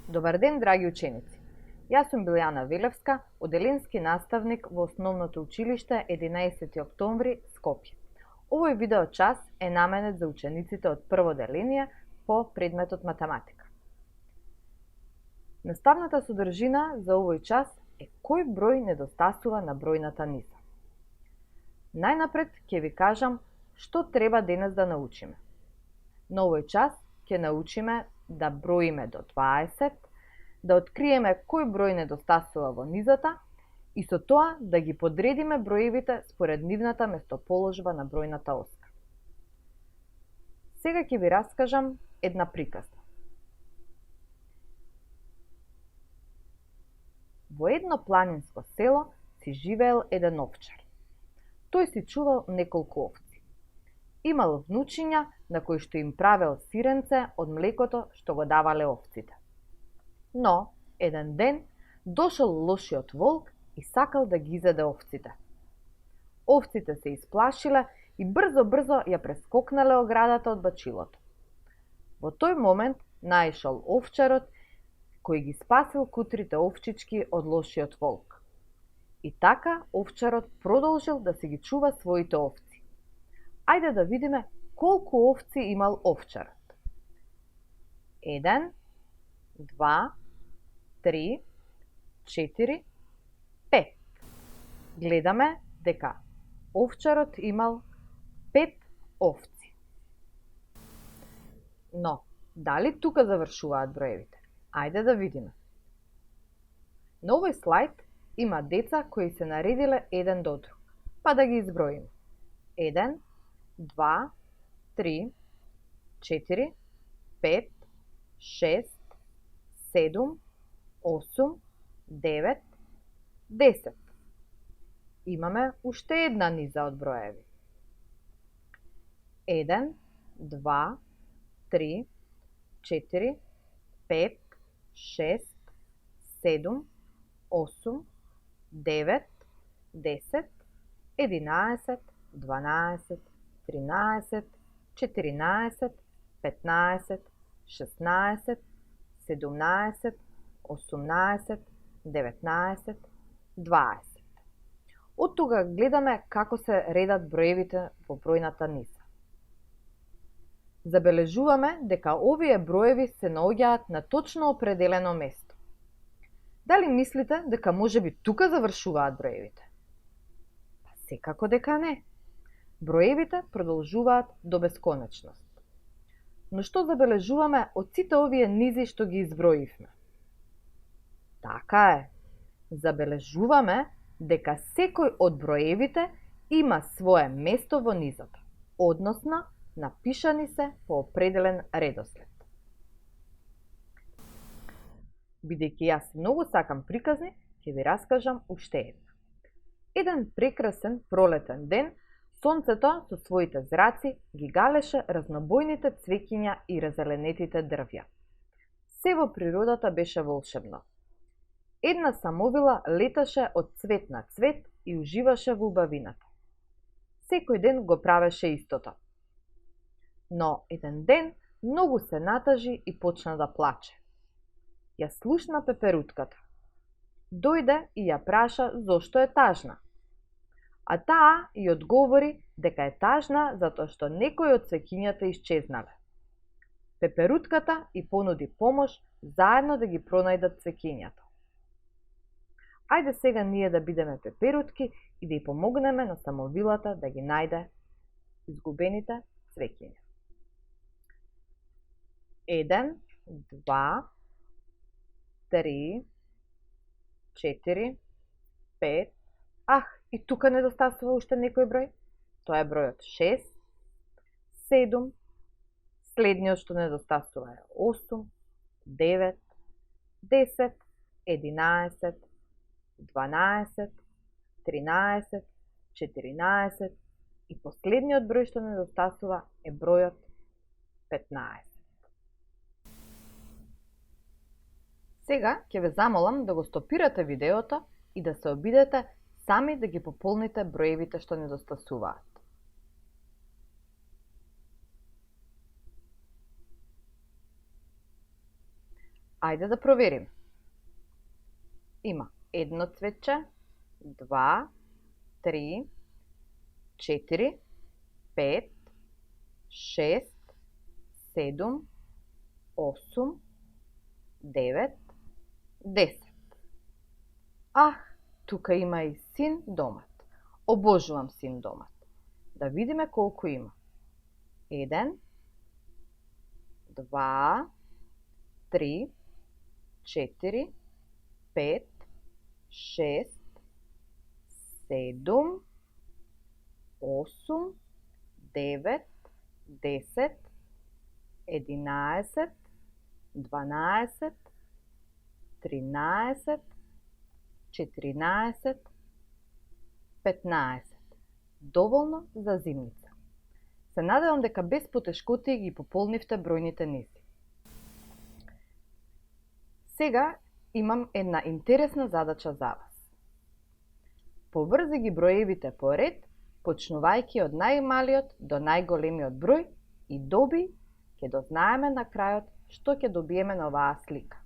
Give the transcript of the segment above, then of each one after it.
Добар ден, драги ученици! Јас сум Билјана Велевска, оделенски наставник во Основното училиште 11. октомври, Скопје. Овој видео час е наменет за учениците од прво деление по предметот математика. Наставната содржина за овој час е кој број недостасува на бројната низа. Најнапред ќе ви кажам што треба денес да научиме. На овој час ќе научиме да броиме до 20, да откриеме кој број недостасува во низата и со тоа да ги подредиме броевите според нивната местоположба на бројната оска. Сега ќе ви раскажам една приказна. Во едно планинско село си живеел еден овчар. Тој си чувал неколку овци. Имал внучиња на кои што им правел сиренце од млекото што го давале овците. Но, еден ден, дошол лошиот волк и сакал да ги изеде овците. Овците се исплашиле и брзо ја прескокнале оградата од бачилото. Во тој момент наишол овчарот кој ги спасил кутрите овчички од лошиот волк. И така овчарот продолжил да си ги чува своите овци. Ајде да видиме колку овци имал овчарот. 1, 2, 3, 4, 5. Гледаме дека овчарот имал 5 овци. Но, дали тука завршуваат броевите? Ајде да видиме. На овој слајд има деца кои се наредиле еден до друг, па да ги изброиме. 1, 2, 3, 4, 5, 6, 7, 8, 9, 10. Имаме уште една низа од броеви. 1, 2, 3, 4, 5, 6, 7, 8, 9, 10, 11, 12, 13, 14, 15, 16, 17, 18, 19, 20. Од тога гледаме како се редат броевите во бројната низа. Забележуваме дека овие броеви се наоѓаат на точно определено место. Дали мислите дека можеби тука завршуваат броевите? Па секако дека не. Броевите продолжуваат до бесконечност. Но што забележуваме од сите овие низи што ги изброивме? Така е. Забележуваме дека секој од броевите има свое место во низата, односно напишани се по определен редослед. Бидејќи јас многу сакам приказни, ќе ви раскажам уште една. Еден прекрасен пролетен ден, сонцето со своите зраци ги галеше разнобојните цвеќиња и раззеленетите дрвја. Се во природата беше волшебно. Една самовила леташе од цвет на цвет и уживаше во убавината. Секој ден го правеше истото. Но еден ден многу се натажи и почна да плаче. Ја слушна пеперутката. Дојде и ја праша зошто е тажна. А таа ја одговори дека е тажна затоа што некои од цвеќињата исчезнале. Пеперутката и понуди помош заедно да ги пронајдат цвеќињата. Ајде сега ние да бидеме пеперутки и да ја помогнеме на самовилата да ги најде изгубените цвеќиња. 1, 2, 3, 4, 5. И тука недостасува уште некој број. Тоа е бројот 6, 7, следниот што недостасува е 8, 9, 10, 11, 12, 13, 14 и последниот број што недостасува е бројот 15. Сега ќе ве замолам да го стопирате видеото и да се обидете сами да ги пополните броевите што недостасуваат. Ајде да провериме. Има едно цветче, 2, 3, 4, 5, 6, 7, 8, 9, 10. Тука има и син домат. Обожувам син домат. Да видиме колку има. 1, 2, 3, 4, 5, 6, 7, 8, 9, 10, 11, 12, 13, 14, 15. Доволно за зимница. Се надевам дека без потешкоти ги пополнивте бројните низи. Сега имам една интересна задача за вас. Поврзи ги броевите по ред, почнувајќи од најмалиот до најголемиот број и ќе дознаеме на крајот што ќе добиеме на оваа слика.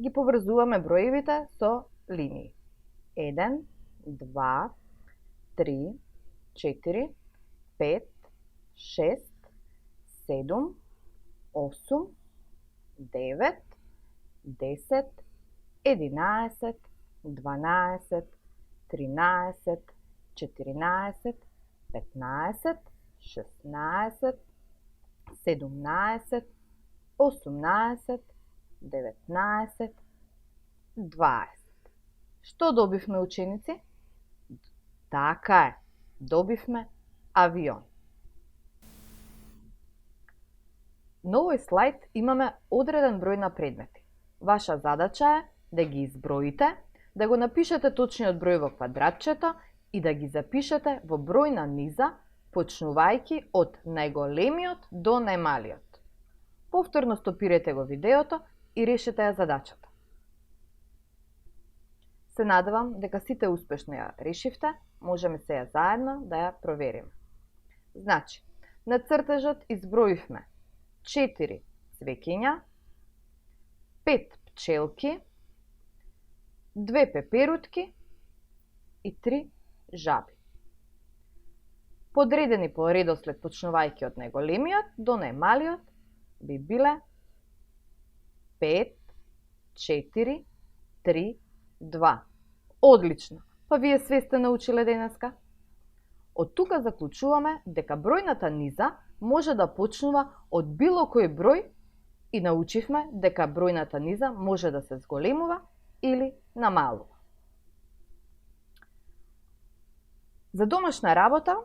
Ги поврзуваме броевите со линии. 1, 2, 3, 4, 5, 6, 7, 8, 9, 10, 11, 12, 13, 14, 15, 16, 17, 18, 19, 20. Што добивме, ученици? Така е, добивме авион. На овој слайд имаме одреден број на предмети. Ваша задача е да ги изброите, да го напишете точниот број во квадратчето и да ги запишете во бројна низа, почнувајќи од најголемиот до најмалиот. Повторно стопирајте го видеото и решете ја задачата. Се надевам дека сите успешно ја решивте, можеме сега заедно да ја провериме. Значи, на цртежот изброивме 4 цвеќиња, 5 пчелки, 2 пеперутки и 3 жаби. Подредени по редослед почнувајќи од најголемиот до најмалиот би биле 5, 4, 3, 2. Одлично! Па вие све сте научиле денеска. Од тука заклучуваме дека бројната низа може да почнува од било кој број и научивме дека бројната низа може да се зголемува или намалува. За домашна работа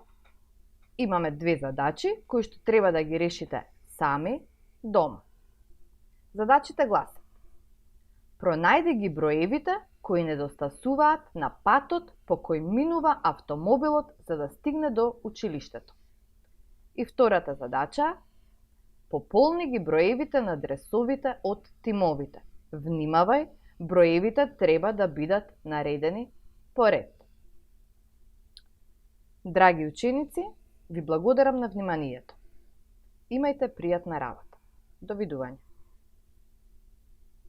имаме две задачи кои што треба да ги решите сами дома. Задачите гласат: пронајди ги броевите кои недостасуваат на патот по кој минува автомобилот за да стигне до училиштето. И втората задача е: пополни ги броевите на адресовите од тимовите. Внимавај, броевите треба да бидат наредени по ред. Драги ученици, ви благодарам на вниманието. Имајте пријатна работа. Довидување.